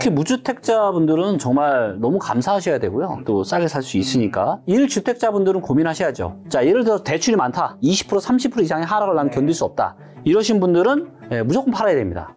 특히 무주택자분들은 정말 너무 감사하셔야 되고요. 또 싸게 살 수 있으니까. 1주택자분들은 고민하셔야죠. 자, 예를 들어 대출이 많다. 20% 30% 이상의 하락을 나는 견딜 수 없다. 이러신 분들은 무조건 팔아야 됩니다.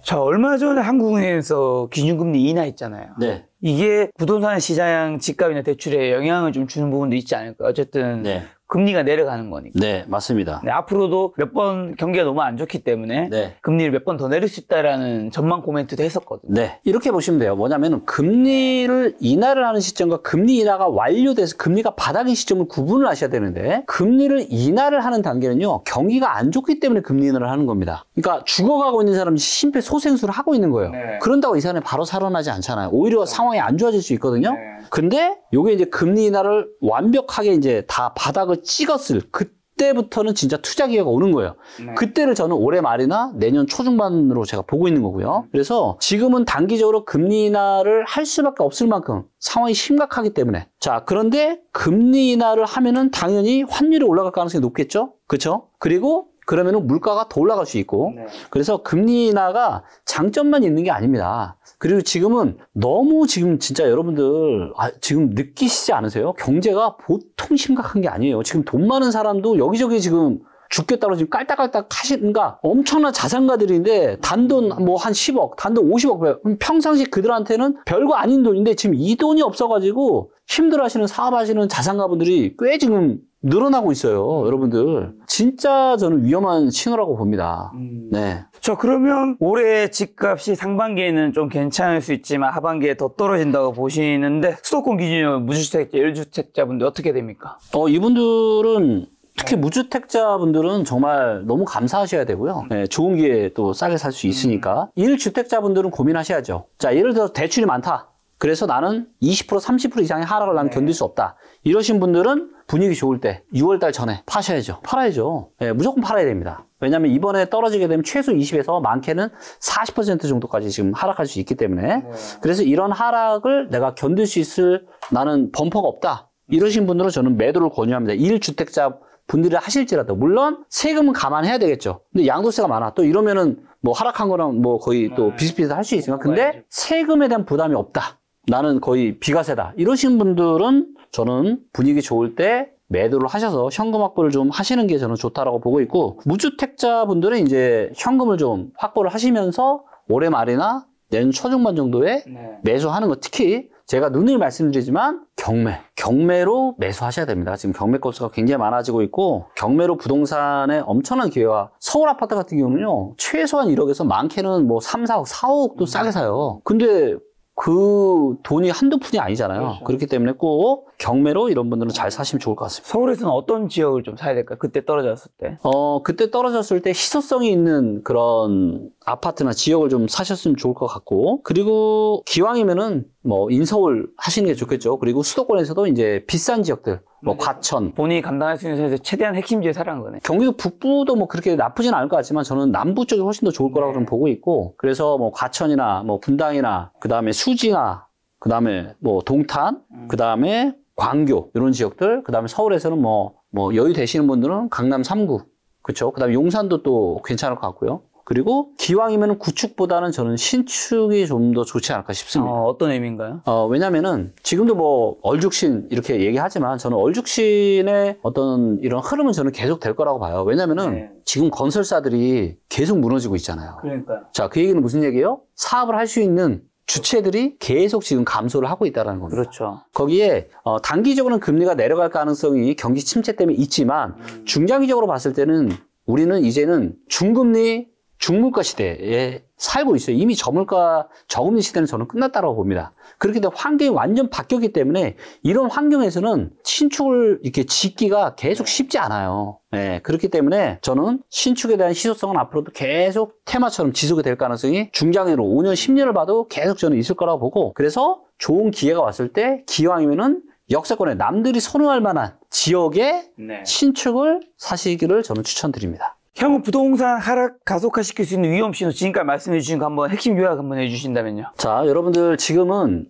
자, 얼마 전에 한국은행에서 기준금리 인하했잖아요. 네. 이게 부동산 시장 집값이나 대출에 영향을 좀 주는 부분도 있지 않을까요? 어쨌든 네. 금리가 내려가는 거니까. 네, 맞습니다. 네, 앞으로도 몇 번 경기가 너무 안 좋기 때문에 네. 금리를 몇 번 더 내릴 수 있다라는 전망 코멘트도 했었거든요. 네, 이렇게 보시면 돼요. 뭐냐면 금리를 인하를 하는 시점과 금리 인하가 완료돼서 금리가 바닥인 시점을 구분을 하셔야 되는데, 금리를 인하를 하는 단계는요, 경기가 안 좋기 때문에 금리 인하를 하는 겁니다. 그러니까 죽어가고 있는 사람이 심폐소생술을 하고 있는 거예요. 네. 그런다고 이 사람이 바로 살아나지 않잖아요. 오히려 상황이 안 좋아질 수 있거든요. 네. 근데 요게 이제 금리 인하를 완벽하게 이제 다 바닥을 찍었을 그때부터는 진짜 투자 기회가 오는 거예요. 네. 그때를 저는 올해 말이나 내년 초중반으로 제가 보고 있는 거고요. 그래서 지금은 단기적으로 금리 인하를 할 수밖에 없을 만큼 상황이 심각하기 때문에. 자, 그런데 금리 인하를 하면은 당연히 환율이 올라갈 가능성이 높겠죠? 그렇죠? 그리고 그러면은 물가가 더 올라갈 수 있고. 네. 그래서 금리 인하가 장점만 있는 게 아닙니다. 그리고 지금은 너무 지금 진짜 여러분들 지금 느끼시지 않으세요? 경제가 보통 심각한 게 아니에요. 지금 돈 많은 사람도 여기저기 지금 죽겠다고 지금 깔딱깔딱 하시는가 엄청난 자산가들인데 단돈 뭐 한 10억, 단돈 50억, 평상시 그들한테는 별거 아닌 돈인데 지금 이 돈이 없어가지고 힘들어하시는 사업하시는 자산가분들이 꽤 지금 늘어나고 있어요. 여러분들 진짜 저는 위험한 신호라고 봅니다. 네. 자, 그러면 올해 집값이 상반기에는 좀 괜찮을 수 있지만 하반기에 더 떨어진다고 보시는데, 수도권 기준으로 무주택자, 1주택자분들 어떻게 됩니까? 이분들은 특히 무주택자분들은 정말 너무 감사하셔야 되고요. 네, 좋은 기회에 또 싸게 살 수 있으니까. 1주택자분들은 고민하셔야죠. 자, 예를 들어 대출이 많다. 그래서 나는 20% 30% 이상의 하락을 나는 견딜 수 없다. 이러신 분들은 분위기 좋을 때 6월달 전에 파셔야죠. 팔아야죠. 네, 무조건 팔아야 됩니다. 왜냐하면 이번에 떨어지게 되면 최소 20에서 많게는 40% 정도까지 지금 하락할 수 있기 때문에. 그래서 이런 하락을 내가 견딜 수 있을 나는 범퍼가 없다. 이러신 분들은 저는 매도를 권유합니다. 1주택자 분들이 하실지라도. 물론 세금은 감안해야 되겠죠. 근데 양도세가 많아. 또 이러면은 뭐 하락한 거랑 뭐 거의 또 비슷비슷할 수 있으니까. 근데 세금에 대한 부담이 없다. 나는 거의 비과세다. 이러신 분들은 저는 분위기 좋을 때 매도를 하셔서 현금 확보를 좀 하시는 게 저는 좋다라고 보고 있고, 무주택자 분들은 이제 현금을 좀 확보를 하시면서 올해 말이나 내년 초중반 정도에 매수하는 거, 특히 제가 누누이 말씀드리지만 경매로 매수하셔야 됩니다. 지금 경매 건수가 굉장히 많아지고 있고, 경매로 부동산에 엄청난 기회가, 서울 아파트 같은 경우는요 최소한 1억에서 많게는 뭐 3, 4억, 4억도 싸게 사요. 근데 그 돈이 한두 푼이 아니잖아요. 그렇죠. 그렇기 때문에 꼭 경매로 이런 분들은 잘 사시면 좋을 것 같습니다. 서울에서는 어떤 지역을 좀 사야 될까요? 그때 떨어졌을 때? 그때 떨어졌을 때 희소성이 있는 그런 아파트나 지역을 좀 사셨으면 좋을 것 같고, 그리고 기왕이면은 뭐 인서울 하시는 게 좋겠죠. 그리고 수도권에서도 이제 비싼 지역들, 뭐 과천, 본인이 감당할 수 있는 선에서 최대한 핵심지에 사라는 거네. 경기도 북부도 뭐 그렇게 나쁘진 않을 것 같지만 저는 남부 쪽이 훨씬 더 좋을 거라고 좀 보고 있고, 그래서 뭐 과천이나 뭐 분당이나 그다음에 수지나 그다음에 뭐 동탄, 그다음에 광교 이런 지역들, 그다음에 서울에서는 뭐 여유 되시는 분들은 강남 3구, 그렇죠. 그다음에 용산도 또 괜찮을 것 같고요. 그리고 기왕이면 구축보다는 저는 신축이 좀 더 좋지 않을까 싶습니다. 어떤 의미인가요? 왜냐면은 지금도 뭐 얼죽신 이렇게 얘기하지만 저는 얼죽신의 어떤 이런 흐름은 저는 계속 될 거라고 봐요. 왜냐면은 지금 건설사들이 계속 무너지고 있잖아요. 그러니까요. 자, 그 얘기는 무슨 얘기예요? 사업을 할 수 있는 주체들이 계속 지금 감소를 하고 있다는 겁니다. 그렇죠. 거기에 단기적으로는 금리가 내려갈 가능성이 경기 침체 때문에 있지만 중장기적으로 봤을 때는 우리는 이제는 중금리 중물가 시대에 살고 있어요. 이미 저금리 시대는 저는 끝났다고 봅니다. 그렇기 때문에 환경이 완전 바뀌었기 때문에 이런 환경에서는 신축을 이렇게 짓기가 계속 쉽지 않아요. 네, 그렇기 때문에 저는 신축에 대한 희소성은 앞으로도 계속 테마처럼 지속이 될 가능성이 중장기로 5년, 10년을 봐도 계속 저는 있을 거라고 보고, 그래서 좋은 기회가 왔을 때 기왕이면은 역세권에 남들이 선호할 만한 지역에 신축을 사시기를 저는 추천드립니다. 향후 부동산 하락 가속화시킬 수 있는 위험신호 지금까지 말씀해 주신 거 한번 핵심 요약 한번 해주신다면요. 자, 여러분들 지금은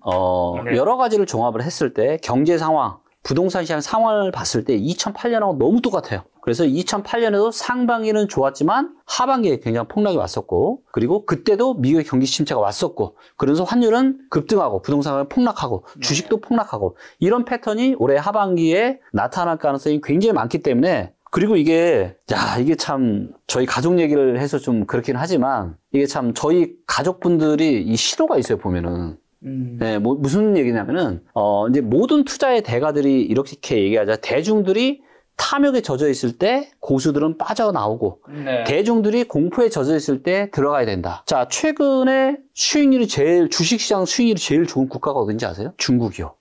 여러 가지를 종합을 했을 때 경제 상황, 부동산 시장 상황을 봤을 때 2008년하고 너무 똑같아요. 그래서 2008년에도 상반기는 좋았지만 하반기에 굉장히 폭락이 왔었고, 그리고 그때도 미국의 경기 침체가 왔었고, 그래서 환율은 급등하고 부동산은 폭락하고 주식도 폭락하고, 이런 패턴이 올해 하반기에 나타날 가능성이 굉장히 많기 때문에, 그리고 이게 참 저희 가족 얘기를 해서 좀 그렇긴 하지만, 이게 참 저희 가족분들이 이 시도가 있어요, 보면은. 네, 무슨 얘기냐면은, 이제 모든 투자의 대가들이 이렇게 얘기하자. 대중들이 탐욕에 젖어 있을 때 고수들은 빠져나오고, 네. 대중들이 공포에 젖어 있을 때 들어가야 된다. 자, 최근에 주식시장 수익률이 제일 좋은 국가가 어딘지 아세요? 중국이요.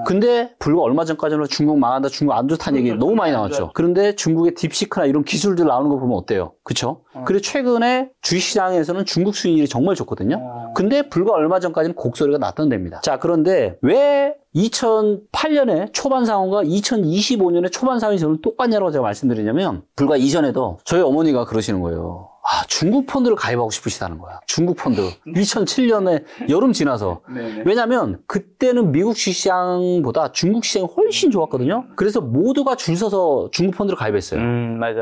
근데 불과 얼마 전까지는 중국 망한다, 중국 안 좋다는 얘기 너무 많이 나왔죠. 그런데 중국의 딥시크나 이런 기술들 나오는 거 보면 어때요? 그쵸? 그리고 최근에 주식시장에서는 중국 수익률이 정말 좋거든요. 근데 불과 얼마 전까지는 곡소리가 났던 데입니다. 자, 그런데 왜 2008년에 초반 상황과 2025년에 초반 상황이 저는 똑같냐고 제가 말씀드리냐면, 불과 이전에도 저희 어머니가 그러시는 거예요. 중국 펀드를 가입하고 싶으시다는 거야. 중국 펀드. 2007년에 여름 지나서. 왜냐면 그때는 미국 시장보다 중국 시장이 훨씬 좋았거든요. 그래서 모두가 줄 서서 중국 펀드를 가입했어요. 맞아.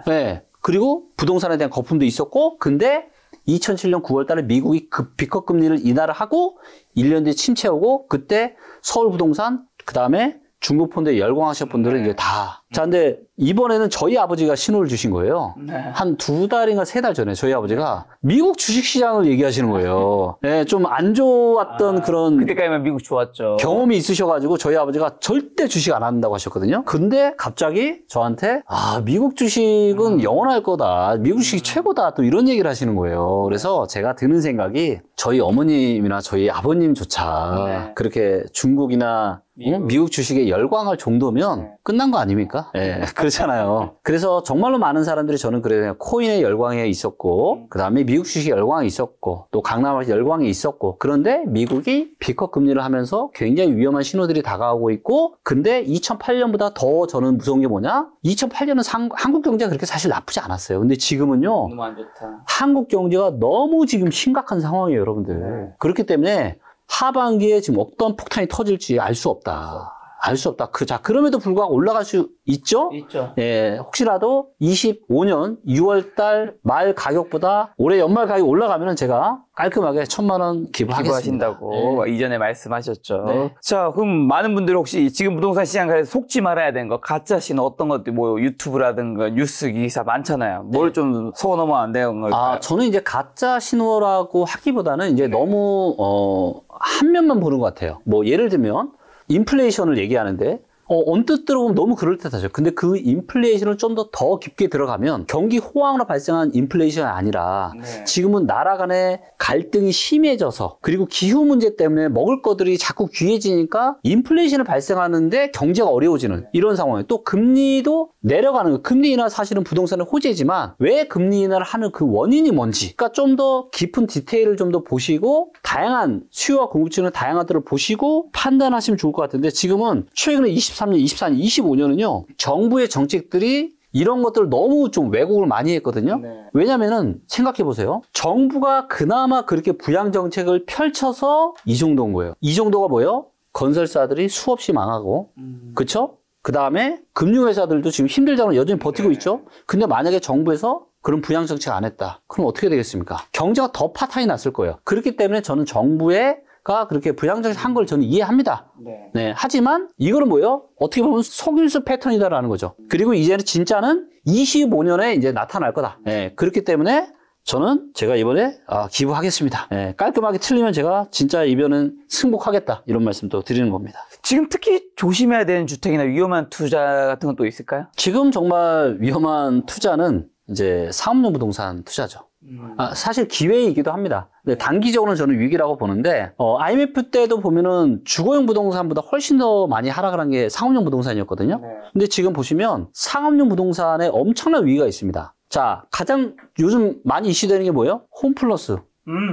네. 그리고 부동산에 대한 거품도 있었고, 근데 2007년 9월 달에 미국이 비컷 금리를 인하를 하고 1년 뒤에 침체 오고, 그때 서울 부동산, 그 다음에 중국 펀드에 열광하셨던 분들은 이제 다. 자, 근데 이번에는 저희 아버지가 신호를 주신 거예요. 한 2달인가 3달 전에 저희 아버지가 미국 주식시장을 얘기하시는 거예요. 네, 좀 안 좋았던 그런. 그때까지만 미국 좋았죠. 경험이 있으셔가지고 저희 아버지가 절대 주식 안 한다고 하셨거든요. 근데 갑자기 저한테, 미국 주식은 영원할 거다. 미국 주식이 최고다. 또 이런 얘기를 하시는 거예요. 그래서 제가 드는 생각이, 저희 어머님이나 저희 아버님조차 그렇게 중국이나 미국 주식에 열광할 정도면 끝난 거 아닙니까? 예, 그렇잖아요. 그래서 정말로 많은 사람들이, 저는 그래요. 코인에 열광에 있었고, 그 다음에 미국 주식에 열광이 있었고, 또 강남에서 열광이 있었고, 그런데 미국이 비컷 금리를 하면서 굉장히 위험한 신호들이 다가오고 있고, 근데 2008년보다 더 저는 무서운 게 뭐냐? 2008년은 한국 경제가 그렇게 사실 나쁘지 않았어요. 근데 지금은요, 너무 안 좋다. 한국 경제가 너무 지금 심각한 상황이에요, 여러분들. 그렇기 때문에 하반기에 지금 어떤 폭탄이 터질지 알 수 없다. 알 수 없다. 그럼에도 불구하고 올라갈 수 있죠? 있죠. 예, 혹시라도 25년 6월 달 말 가격보다 올해 연말 가격이 올라가면은 제가 깔끔하게 1,000만 원 기부하겠습니다. 기부하신다고 이전에 말씀하셨죠. 네. 자, 그럼 많은 분들이 혹시 지금 부동산 시장에서 속지 말아야 되는 거, 가짜 신호 어떤 것들, 뭐 유튜브라든가 뉴스 기사 많잖아요. 뭘 좀 속아 넘어가면 안 되는 걸까요? 저는 이제 가짜 신호라고 하기보다는 이제 너무 한 면만 보는 것 같아요. 뭐 예를 들면 인플레이션을 얘기하는데, 언뜻 들어보면 너무 그럴듯하죠. 근데 그 인플레이션을 좀 더 깊게 들어가면 경기 호황으로 발생한 인플레이션이 아니라 지금은 나라 간의 갈등이 심해져서, 그리고 기후 문제 때문에 먹을 것들이 자꾸 귀해지니까 인플레이션을 발생하는데 경제가 어려워지는 이런 상황이에요. 또 금리도 내려가는 거예요. 금리 인하 사실은 부동산의 호재지만 왜 금리 인하를 하는 그 원인이 뭔지, 그러니까 좀 더 깊은 디테일을 좀 더 보시고 다양한 수요와 공급층의 다양한 것들을 보시고 판단하시면 좋을 것 같은데, 지금은 최근에 23년, 24년, 25년은요 정부의 정책들이 이런 것들을 너무 좀 왜곡을 많이 했거든요. 왜냐면은 생각해 보세요. 정부가 그나마 그렇게 부양 정책을 펼쳐서 이 정도인 거예요. 이 정도가 뭐예요? 건설사들이 수없이 망하고, 그쵸? 그 다음에 금융회사들도 지금 힘들다고 여전히 버티고 있죠. 근데 만약에 정부에서 그런 부양 정책 안 했다, 그럼 어떻게 되겠습니까? 경제가 더 파탄이 났을 거예요. 그렇기 때문에 저는 정부가 그렇게 부양정책 한 걸 저는 이해합니다. 네. 하지만 이거는 뭐예요? 어떻게 보면 속임수 패턴이다라는 거죠. 그리고 이제는 진짜는 25년에 이제 나타날 거다. 네. 그렇기 때문에 저는 제가 이번에 기부하겠습니다. 네. 깔끔하게 틀리면 제가 진짜 이번엔 승복하겠다, 이런 말씀도 드리는 겁니다. 지금 특히 조심해야 되는 주택이나 위험한 투자 같은 건 또 있을까요? 지금 정말 위험한 투자는 이제 상업용 부동산 투자죠. 사실 기회이기도 합니다. 근데 단기적으로는 저는 위기라고 보는데, IMF 때도 보면은 주거용 부동산보다 훨씬 더 많이 하락을 한 게 상업용 부동산이었거든요. 근데 지금 보시면 상업용 부동산에 엄청난 위기가 있습니다. 자, 가장 요즘 많이 이슈되는 게 뭐예요? 홈플러스.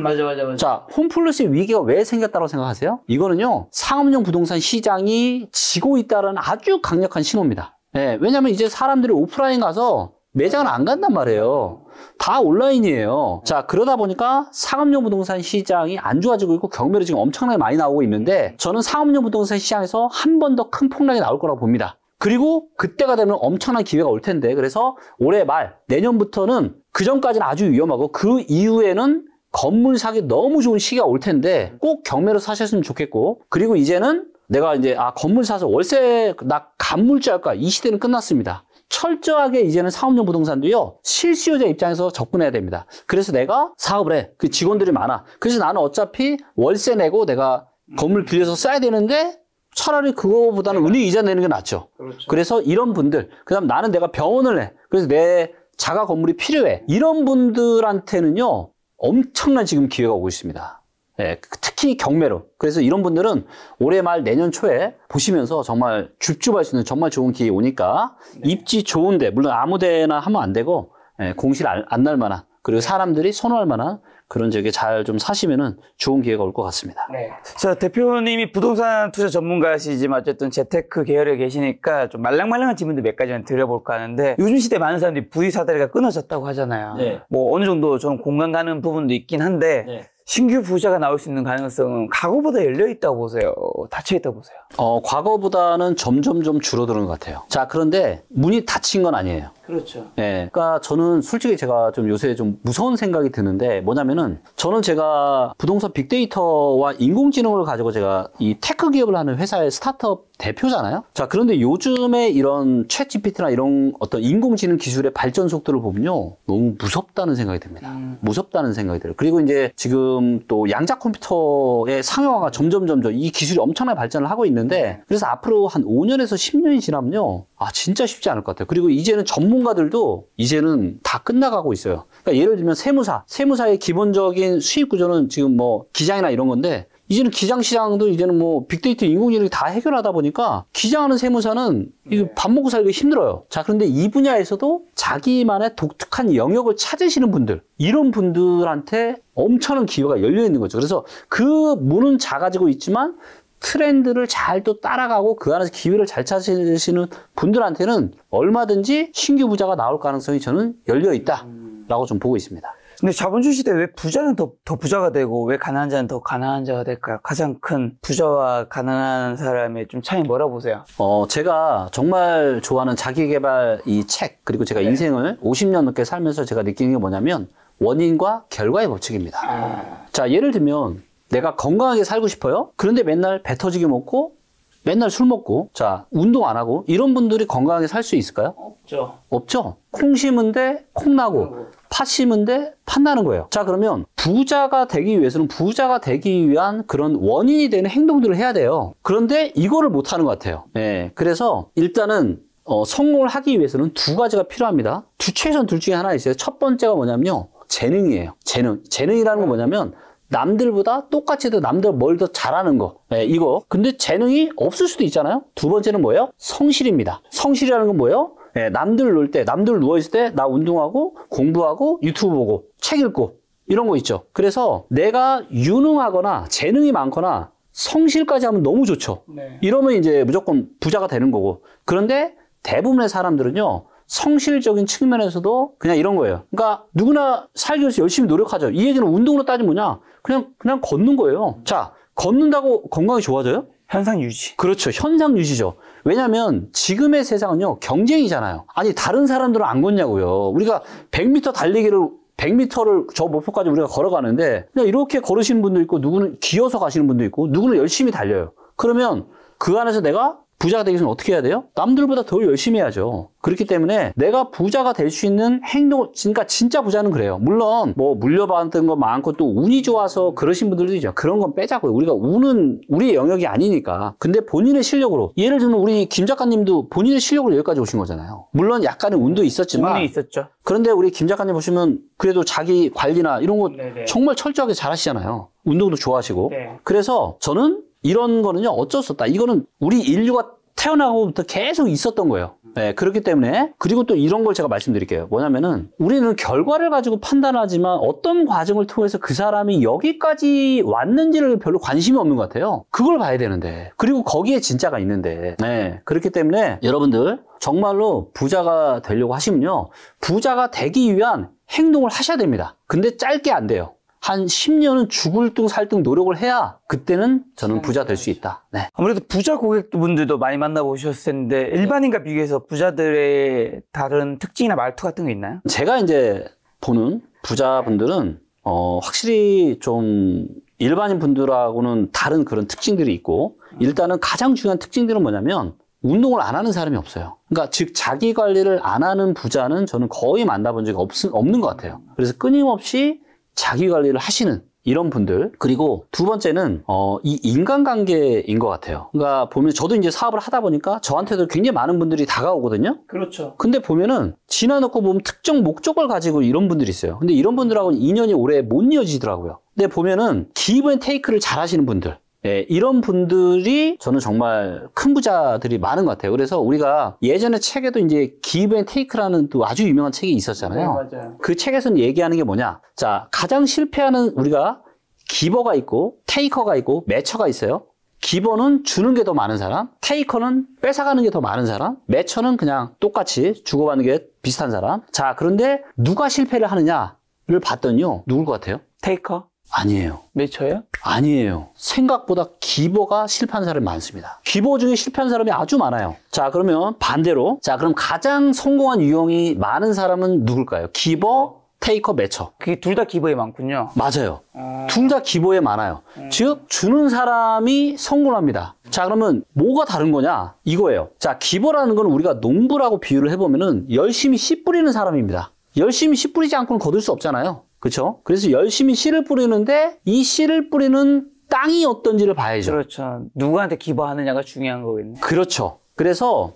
맞아. 자, 홈플러스의 위기가 왜 생겼다고 생각하세요? 이거는요, 상업용 부동산 시장이 지고 있다는 아주 강력한 신호입니다. 네, 왜냐면 이제 사람들이 오프라인 가서 매장을 안 간단 말이에요. 다 온라인이에요. 자, 그러다 보니까 상업용 부동산 시장이 안 좋아지고 있고 경매로 지금 엄청나게 많이 나오고 있는데 저는 상업용 부동산 시장에서 한 번 더 큰 폭락이 나올 거라고 봅니다. 그리고 그때가 되면 엄청난 기회가 올 텐데 그래서 올해 말 내년부터는 그 전까지는 아주 위험하고 그 이후에는 건물 사기 너무 좋은 시기가 올 텐데 꼭 경매로 사셨으면 좋겠고 그리고 이제는 내가 이제 건물 사서 월세 나 감물주 할까 이 시대는 끝났습니다. 철저하게 이제는 상업용 부동산도요 실수요자 입장에서 접근해야 됩니다. 그래서 내가 사업을 해. 그 직원들이 많아. 그래서 나는 어차피 월세 내고 내가 건물 빌려서 써야 되는데 차라리 그거보다는 은행 이자 내는 게 낫죠. 그렇죠. 그래서 이런 분들 그다음 나는 내가 병원을 해. 그래서 내 자가 건물이 필요해. 이런 분들한테는요 엄청난 지금 기회가 오고 있습니다. 예, 특히 경매로. 그래서 이런 분들은 올해 말 내년 초에 보시면서 정말 줍줍할 수 있는 정말 좋은 기회 오니까 입지 좋은데 물론 아무 데나 하면 안 되고 공실 안 날 만한 그리고 사람들이 선호할 만한 그런 지역에 잘 좀 사시면은 좋은 기회가 올 것 같습니다. 네. 자, 대표님이 부동산 투자 전문가시지만 어쨌든 재테크 계열에 계시니까 좀 말랑말랑한 질문들 몇 가지만 드려볼까 하는데 요즘 시대 많은 사람들이 부의 사다리가 끊어졌다고 하잖아요. 네. 뭐 어느 정도 저는 공감 가는 부분도 있긴 한데 네. 신규 부자가 나올 수 있는 가능성은 과거보다 열려 있다고 보세요? 닫혀 있다고 보세요? 과거보다는 점점 좀 줄어드는 것 같아요. 자, 그런데 문이 닫힌 건 아니에요. 그렇죠. 예. 그러니까 저는 솔직히 제가 좀 요새 좀 무서운 생각이 드는데 뭐냐면은 저는 제가 부동산 빅데이터와 인공지능을 가지고 제가 이 테크 기업을 하는 회사의 스타트업 대표잖아요. 자, 그런데 요즘에 이런 챗 GPT나 이런 어떤 인공지능 기술의 발전 속도를 보면요. 너무 무섭다는 생각이 듭니다. 무섭다는 생각이 들어요. 그리고 이제 지금 또 양자 컴퓨터의 상용화가 점점 이 기술이 엄청나게 발전을 하고 있는데 그래서 앞으로 한 5년에서 10년이 지나면요. 진짜 쉽지 않을 것 같아요. 그리고 이제는 전문가들도 이제는 다 끝나가고 있어요. 그러니까 예를 들면 세무사의 기본적인 수입 구조는 지금 뭐 기장이나 이런 건데 이제는 기장 시장도 이제는 뭐 빅데이터 인공지능이 다 해결하다 보니까 기장하는 세무사는 이거 밥 먹고 살기 힘들어요. 자, 그런데 이 분야에서도 자기만의 독특한 영역을 찾으시는 분들, 이런 분들한테 엄청난 기회가 열려 있는 거죠. 그래서 그 문은 작아지고 있지만 트렌드를 잘 또 따라가고 그 안에서 기회를 잘 찾으시는 분들한테는 얼마든지 신규 부자가 나올 가능성이 저는 열려 있다라고 좀 보고 있습니다. 근데 자본주의 시대에 왜 부자는 더 부자가 되고 왜 가난한 자는 더 가난한 자가 될까요? 가장 큰 부자와 가난한 사람의 좀 차이 뭐라고 보세요? 제가 정말 좋아하는 자기계발 이 책, 그리고 제가 인생을 50년 넘게 살면서 제가 느끼는 게 뭐냐면 원인과 결과의 법칙입니다. 자, 예를 들면 내가 건강하게 살고 싶어요? 그런데 맨날 배 터지게 먹고 맨날 술 먹고 자, 운동 안 하고 이런 분들이 건강하게 살 수 있을까요? 없죠. 콩 심은데 콩 나고 팥 심은데 팥 나는 거예요. 자, 그러면 부자가 되기 위해서는 부자가 되기 위한 그런 원인이 되는 행동들을 해야 돼요. 그런데 이거를 못 하는 것 같아요. 네, 그래서 일단은 성공을 하기 위해서는 두 가지가 필요합니다. 최소한 둘 중에 하나 있어요. 첫 번째가 뭐냐면요. 재능이에요. 재능이라는 건 뭐냐면 남들보다 똑같이 남들 뭘 더 잘하는 거. 네, 이거. 근데 재능이 없을 수도 있잖아요. 두 번째는 뭐예요? 성실입니다. 성실이라는 건 뭐예요? 네, 남들 놀 때, 남들 누워있을 때 나 운동하고 공부하고 유튜브 보고 책 읽고 이런 거 있죠. 그래서 내가 유능하거나 재능이 많거나 성실까지 하면 너무 좋죠. 네. 이러면 이제 무조건 부자가 되는 거고. 그런데 대부분의 사람들은요. 성실적인 측면에서도 그냥 이런 거예요. 그러니까 누구나 살기 위해서 열심히 노력하죠. 이 얘기는 운동으로 따지면 뭐냐? 그냥 걷는 거예요. 자, 걷는다고 건강이 좋아져요? 현상 유지. 그렇죠. 현상 유지죠. 왜냐하면 지금의 세상은요. 경쟁이잖아요. 아니 다른 사람들은 안 걷냐고요. 우리가 100m 달리기를 100m를 저 목표까지 우리가 걸어가는데 그냥 이렇게 걸으시는 분도 있고 누구는 기어서 가시는 분도 있고 누구는 열심히 달려요. 그러면 그 안에서 내가 부자가 되기 위해서는 어떻게 해야 돼요? 남들보다 더 열심히 해야죠. 그렇기 때문에 내가 부자가 될 수 있는 행동, 그러니까 진짜 부자는 그래요. 물론 뭐 물려받은 거 많고 또 운이 좋아서 그러신 분들도 있죠. 그런 건 빼자고요. 우리가 운은 우리의 영역이 아니니까. 근데 본인의 실력으로, 예를 들면 우리 김 작가님도 본인의 실력으로 여기까지 오신 거잖아요. 물론 약간의 운도 있었지만 운이 있었죠. 그런데 우리 김 작가님 보시면 그래도 자기 관리나 이런 거 네네. 정말 철저하게 잘 하시잖아요. 운동도 좋아하시고. 네. 그래서 저는 이런 거는요, 어쩔 수 없다. 이거는 우리 인류가 태어나고부터 계속 있었던 거예요. 네, 그렇기 때문에 그리고 또 이런 걸 제가 말씀드릴게요. 뭐냐면은 우리는 결과를 가지고 판단하지만 어떤 과정을 통해서 그 사람이 여기까지 왔는지를 별로 관심이 없는 것 같아요. 그걸 봐야 되는데 그리고 거기에 진짜가 있는데 네, 그렇기 때문에 여러분들 정말로 부자가 되려고 하시면요. 부자가 되기 위한 행동을 하셔야 됩니다. 근데 짧게 안 돼요. 한 10년은 죽을 둥 살 둥 노력을 해야 그때는 저는 부자 될 수 있다. 네. 아무래도 부자 고객분들도 많이 만나보셨을 텐데 일반인과 비교해서 부자들의 다른 특징이나 말투 같은 게 있나요? 제가 이제 보는 부자분들은 확실히 좀 일반인 분들하고는 다른 그런 특징들이 있고 일단은 가장 중요한 특징들은 뭐냐면 운동을 안 하는 사람이 없어요. 그러니까 즉 자기 관리를 안 하는 부자는 저는 거의 만나본 적이 없는 것 같아요. 그래서 끊임없이 자기 관리를 하시는 이런 분들. 그리고 두 번째는 이 인간관계인 것 같아요. 그러니까 보면 저도 이제 사업을 하다 보니까 저한테도 굉장히 많은 분들이 다가오거든요. 그렇죠. 근데 보면은 지나놓고 보면 특정 목적을 가지고 이런 분들이 있어요. 근데 이런 분들하고는 인연이 오래 못 이어지더라고요. 근데 보면은 기브 앤 테이크를 잘 하시는 분들, 예, 이런 분들이 저는 정말 큰 부자들이 많은 것 같아요. 그래서 우리가 예전에 책에도 이제 기브 앤 테이크라는 또 아주 유명한 책이 있었잖아요. 네, 맞아요. 그 책에서는 얘기하는 게 뭐냐? 자, 가장 실패하는 우리가 기버가 있고 테이커가 있고 매처가 있어요. 기버는 주는 게 더 많은 사람, 테이커는 뺏어가는 게 더 많은 사람, 매처는 그냥 똑같이 주고받는 게 비슷한 사람. 자, 그런데 누가 실패를 하느냐를 봤더니요. 누굴 것 같아요? 테이커? 아니에요. 매처요? 아니에요. 생각보다 기버가 실패한 사람이 많습니다. 기버 중에 실패한 사람이 아주 많아요. 자, 그러면 반대로. 자, 그럼 가장 성공한 유형이 많은 사람은 누굴까요? 기버, 테이커, 매처. 그게 둘 다 기부에 많군요. 맞아요. 둘 다 기버에 많아요. 즉, 주는 사람이 성공합니다. 자, 그러면 뭐가 다른 거냐? 이거예요. 자, 기버라는 건 우리가 농부라고 비유를 해보면은 열심히 씨 뿌리는 사람입니다. 열심히 씨 뿌리지 않고는 거둘 수 없잖아요. 그렇죠? 그래서 열심히 씨를 뿌리는데 이 씨를 뿌리는 땅이 어떤지를 봐야죠. 그렇죠. 누구한테 기부하느냐가 중요한 거겠네. 그렇죠. 그래서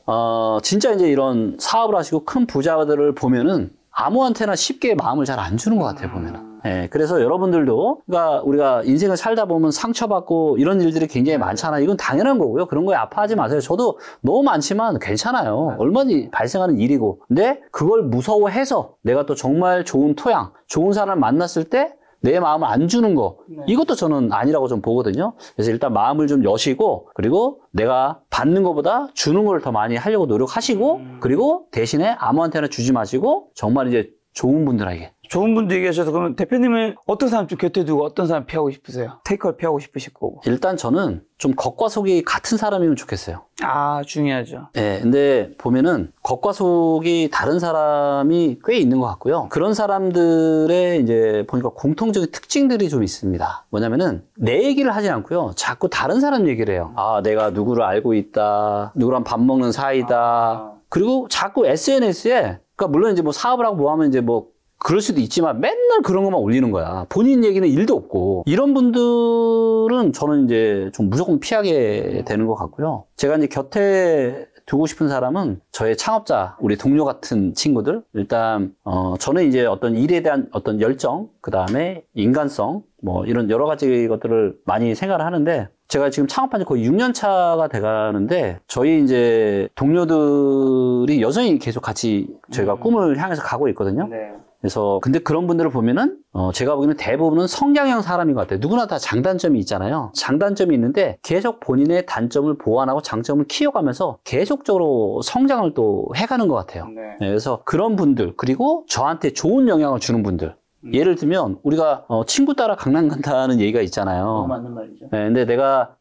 진짜 이제 이런 사업을 하시고 큰 부자들을 보면은 아무한테나 쉽게 마음을 잘 안 주는 것 같아요, 보면은. 예, 그래서 여러분들도, 그러니까 우리가 인생을 살다 보면 상처받고 이런 일들이 굉장히 많잖아요. 이건 당연한 거고요. 그런 거에 아파하지 마세요. 저도 너무 많지만 괜찮아요. 얼마든지 발생하는 일이고. 근데 그걸 무서워해서 내가 또 정말 좋은 토양, 좋은 사람을 만났을 때 내 마음을 안 주는 거, 이것도 저는 아니라고 좀 보거든요. 그래서 일단 마음을 좀 여시고, 그리고 내가 받는 것보다 주는 걸 더 많이 하려고 노력하시고, 그리고 대신에 아무한테나 주지 마시고, 정말 이제 좋은 분들에게. 좋은 분도 얘기하셔서 그러면 대표님은 어떤 사람 좀 곁에 두고 어떤 사람 피하고 싶으세요? 테이커를 피하고 싶으실 거고. 일단 저는 좀 겉과 속이 같은 사람이면 좋겠어요. 아, 중요하죠. 네, 근데 보면은 겉과 속이 다른 사람이 꽤 있는 것 같고요. 그런 사람들의 이제 보니까 공통적인 특징들이 좀 있습니다. 뭐냐면은 내 얘기를 하지 않고요. 자꾸 다른 사람 얘기를 해요. 아, 내가 누구를 알고 있다. 누구랑 밥 먹는 사이다. 그리고 자꾸 SNS에, 그러니까 물론 이제 뭐 사업을 하고 뭐 하면 이제 뭐 그럴 수도 있지만 맨날 그런 것만 올리는 거야. 본인 얘기는 일도 없고. 이런 분들은 저는 이제 좀 무조건 피하게 되는 것 같고요. 제가 이제 곁에 두고 싶은 사람은 저의 창업자, 우리 동료 같은 친구들. 일단, 저는 이제 어떤 일에 대한 어떤 열정, 그 다음에 인간성, 뭐 이런 여러 가지 것들을 많이 생각을 하는데, 제가 지금 창업한 지 거의 6년 차가 돼가는데, 저희 이제 동료들이 여전히 계속 같이 저희가 꿈을 향해서 가고 있거든요. 네. 그래서 근데 그런 분들을 보면은 제가 보기에는 대부분은 성장형 사람인 것 같아요. 누구나 다 장단점이 있잖아요. 장단점이 있는데 계속 본인의 단점을 보완하고 장점을 키워가면서 계속적으로 성장을 또 해가는 것 같아요. 네. 네, 그래서 그런 분들, 그리고 저한테 좋은 영향을 주는 분들. 예를 들면 우리가 친구 따라 강남 간다는 얘기가 있잖아요. 맞는 말이죠. 네, 근데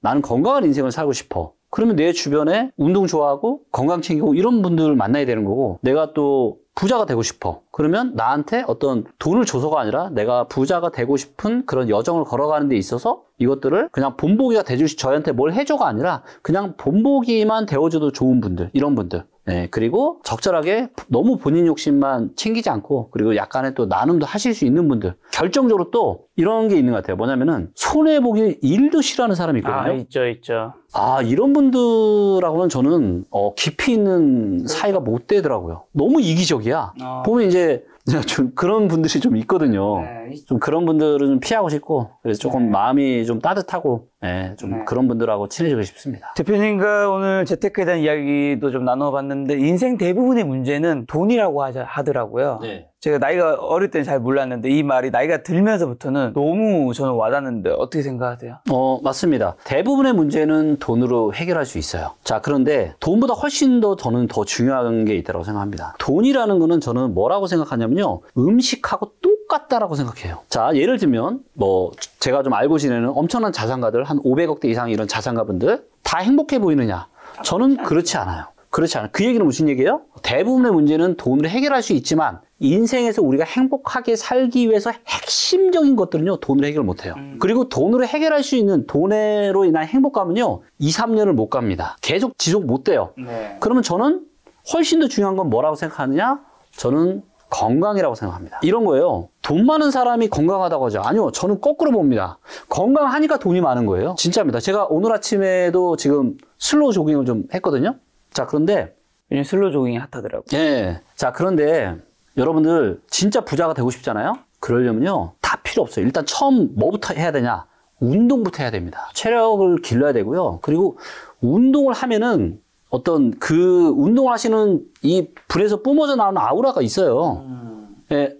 나는 건강한 인생을 살고 싶어. 그러면 내 주변에 운동 좋아하고 건강 챙기고 이런 분들을 만나야 되는 거고, 내가 또 부자가 되고 싶어. 그러면 나한테 어떤 돈을 줘서가 아니라 내가 부자가 되고 싶은 그런 여정을 걸어가는 데 있어서 이것들을 그냥 본보기가 저한테 뭘 해줘가 아니라 그냥 본보기만 되어줘도 좋은 분들, 이런 분들. 네, 그리고 적절하게 너무 본인 욕심만 챙기지 않고, 그리고 약간의 또 나눔도 하실 수 있는 분들. 결정적으로 또 이런 게 있는 것 같아요. 뭐냐면은 손해보기 일도 싫어하는 사람이 있거든요. 아, 있죠. 이런 분들하고는 저는 깊이 있는 사이가 못 되더라고요. 너무 이기적이야. 보면 이제 좀 그런 분들이 좀 있거든요. 네. 좀 그런 분들은 좀 피하고 싶고, 그래서 조금 마음이 좀 따뜻하고, 좀 그런 분들하고 친해지고 싶습니다. 대표님과 오늘 재테크에 대한 이야기도 좀 나눠봤는데 인생 대부분의 문제는 돈이라고 하더라고요. 제가 나이가 어릴 때는 잘 몰랐는데 이 말이 나이가 들면서부터는 너무 저는 와닿는데 어떻게 생각하세요? 맞습니다. 대부분의 문제는 돈으로 해결할 수 있어요. 자, 그런데 돈보다 훨씬 더 저는 더 중요한 게 있다고 생각합니다. 돈이라는 거는 저는 뭐라고 생각하냐면요. 음식하고 똑같다라고 생각해요. 자, 예를 들면 제가 좀 알고 지내는 엄청난 자산가들 한 500억대 이상의 이런 자산가분들 다 행복해 보이느냐? 저는 그렇지 않아요. 그렇지 않아요. 그 얘기는 무슨 얘기예요? 대부분의 문제는 돈으로 해결할 수 있지만 인생에서 우리가 행복하게 살기 위해서 핵심적인 것들은요, 돈으로 해결 못 해요. 그리고 돈으로 해결할 수 있는 돈으로 인한 행복감은요, 2, 3년을 못 갑니다. 계속 지속 못 돼요. 그러면 저는 훨씬 더 중요한 건 뭐라고 생각하느냐? 저는 건강이라고 생각합니다. 이런 거예요. 돈 많은 사람이 건강하다고 하죠. 아니요, 저는 거꾸로 봅니다. 건강하니까 돈이 많은 거예요. 진짜입니다. 제가 오늘 아침에도 지금 슬로우 조깅을 좀 했거든요. 자, 그런데 요즘 슬로우 조깅이 핫하더라고요. 자, 그런데 여러분들 진짜 부자가 되고 싶잖아요. 그러려면요, 다 필요 없어요. 일단 처음 뭐부터 해야 되냐? 운동부터 해야 됩니다. 체력을 길러야 되고요. 그리고 운동을 하면은 어떤 그 운동을 하시는 이 불에서 뿜어져 나오는 아우라가 있어요.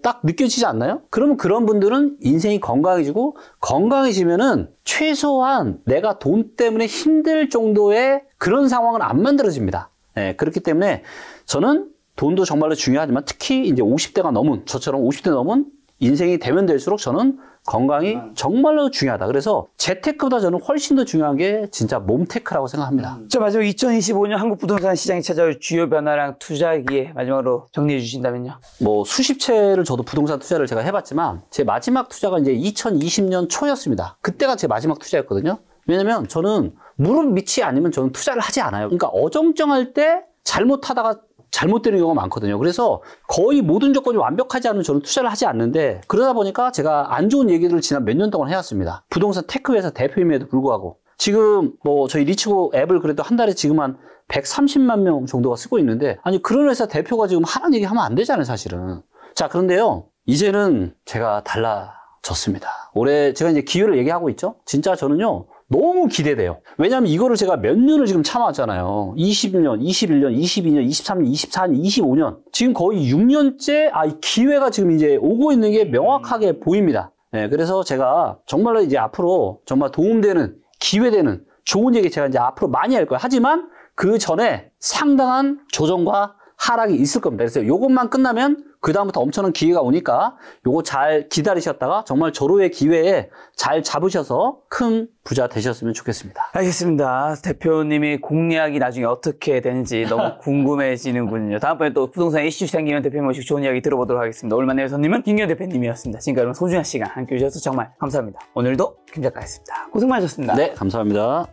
딱 느껴지지 않나요? 그러면 그런 분들은 인생이 건강해지고, 건강해지면은 최소한 내가 돈 때문에 힘들 정도의 그런 상황은 안 만들어집니다. 그렇기 때문에 저는 돈도 정말로 중요하지만 특히 이제 50대가 넘은, 저처럼 50대 넘은 인생이 되면 될수록 저는 건강이 정말로 중요하다. 그래서 재테크보다 저는 훨씬 더 중요한 게 진짜 몸테크라고 생각합니다. 자, 마지막 2025년 한국 부동산 시장이 찾아올 주요 변화랑 투자 기회 마지막으로 정리해 주신다면요? 수십 채를 저도 부동산 투자를 제가 해봤지만 제 마지막 투자가 이제 2020년 초였습니다. 그때가 제 마지막 투자였거든요. 왜냐면 저는 무릎 밑이 아니면 저는 투자를 하지 않아요. 그러니까 어정쩡할 때 잘못하다가 잘못되는 경우가 많거든요. 그래서 거의 모든 조건이 완벽하지 않은 저는 투자를 하지 않는데, 그러다 보니까 제가 안 좋은 얘기들을 지난 몇 년 동안 해왔습니다. 부동산 테크 회사 대표임에도 불구하고 지금 저희 리치고 앱을 그래도 한 달에 지금 한 130만 명 정도가 쓰고 있는데, 아니 그런 회사 대표가 지금 하는 얘기 하면 안 되잖아요, 사실은. 자, 그런데요, 이제는 제가 달라졌습니다. 올해 제가 이제 기회를 얘기하고 있죠. 진짜 저는요, 너무 기대돼요. 왜냐하면 이거를 제가 몇 년을 지금 참아왔잖아요. 20년, 21년, 22년, 23년, 24년, 25년. 지금 거의 6년째 이 기회가 지금 이제 오고 있는 게 명확하게 보입니다. 그래서 제가 정말로 이제 앞으로 정말 도움되는, 기회되는 좋은 얘기 제가 이제 앞으로 많이 할 거예요. 하지만 그 전에 상당한 조정과 하락이 있을 겁니다. 그래서 이것만 끝나면 그다음부터 엄청난 기회가 오니까 요거 잘 기다리셨다가 정말 절호의 기회에 잘 잡으셔서 큰 부자 되셨으면 좋겠습니다. 알겠습니다. 대표님의 공략이 나중에 어떻게 되는지 너무 궁금해지는군요. 다음번에 또 부동산 이슈 생기면 대표님 모시고 좋은 이야기 들어보도록 하겠습니다. 오늘 만날 손님은 김기현 대표님이었습니다. 지금까지 여러분 소중한 시간 함께 해주셔서 정말 감사합니다. 오늘도 김 작가였습니다. 고생 많으셨습니다. 네, 감사합니다.